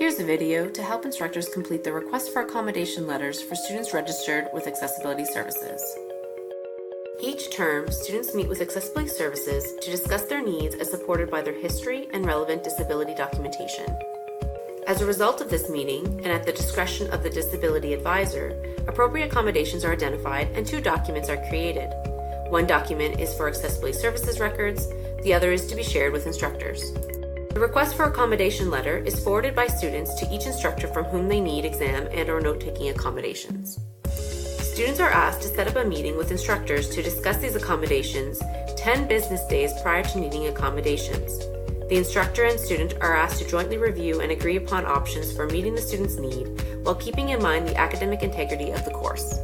Here's a video to help instructors complete the request for accommodation letters for students registered with Accessibility Services. Each term, students meet with Accessibility Services to discuss their needs as supported by their history and relevant disability documentation. As a result of this meeting, and at the discretion of the disability advisor, appropriate accommodations are identified and 2 documents are created. One document is for Accessibility Services records, the other is to be shared with instructors. The request for accommodation letter is forwarded by students to each instructor from whom they need exam and/or note-taking accommodations. Students are asked to set up a meeting with instructors to discuss these accommodations 10 business days prior to needing accommodations. The instructor and student are asked to jointly review and agree upon options for meeting the student's need while keeping in mind the academic integrity of the course.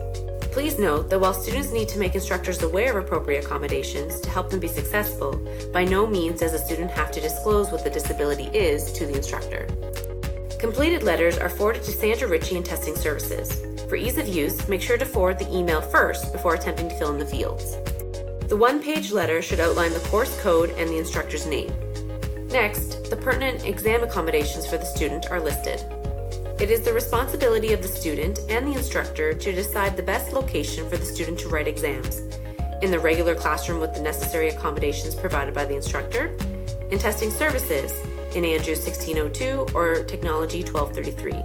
Please note that while students need to make instructors aware of appropriate accommodations to help them be successful, by no means does a student have to disclose what the disability is to the instructor. Completed letters are forwarded to Sandra Ritchie in Testing Services. For ease of use, make sure to forward the email first before attempting to fill in the fields. The one-page letter should outline the course code and the instructor's name. Next, the pertinent exam accommodations for the student are listed. It is the responsibility of the student and the instructor to decide the best location for the student to write exams: in the regular classroom with the necessary accommodations provided by the instructor, in Testing Services, in Andrews 1602 or Technology 1233,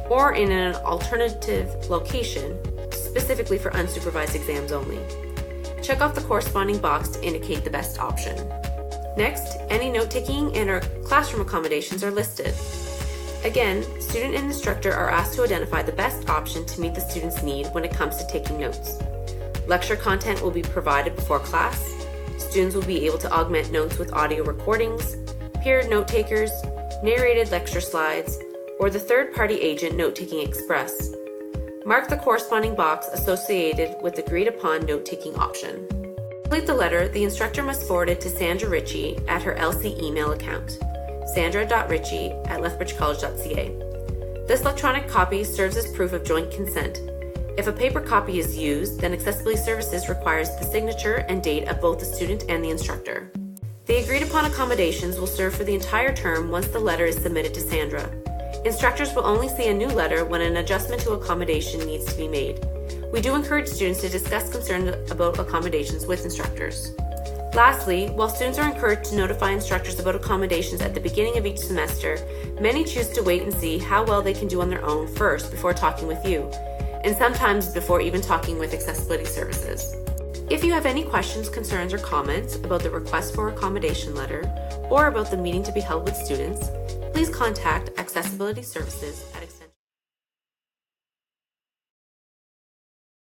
or in an alternative location, specifically for unsupervised exams only. Check off the corresponding box to indicate the best option. Next, any note-taking and/or classroom accommodations are listed. Again, student and instructor are asked to identify the best option to meet the student's need when it comes to taking notes. Lecture content will be provided before class. Students will be able to augment notes with audio recordings, peer note takers, narrated lecture slides, or the third-party agent Note-Taking Express. Mark the corresponding box associated with the agreed-upon note-taking option. To complete the letter, the instructor must forward it to Sandra Ritchie at her LC email account, sandra.ritchie@lethbridgecollege.ca. This electronic copy serves as proof of joint consent. If a paper copy is used, then Accessibility Services requires the signature and date of both the student and the instructor. The agreed-upon accommodations will serve for the entire term once the letter is submitted to Sandra. Instructors will only see a new letter when an adjustment to accommodation needs to be made. We do encourage students to discuss concerns about accommodations with instructors. Lastly, while students are encouraged to notify instructors about accommodations at the beginning of each semester, many choose to wait and see how well they can do on their own first before talking with you, and sometimes before even talking with Accessibility Services. If you have any questions, concerns, or comments about the request for accommodation letter or about the meeting to be held with students, please contact Accessibility Services at Extension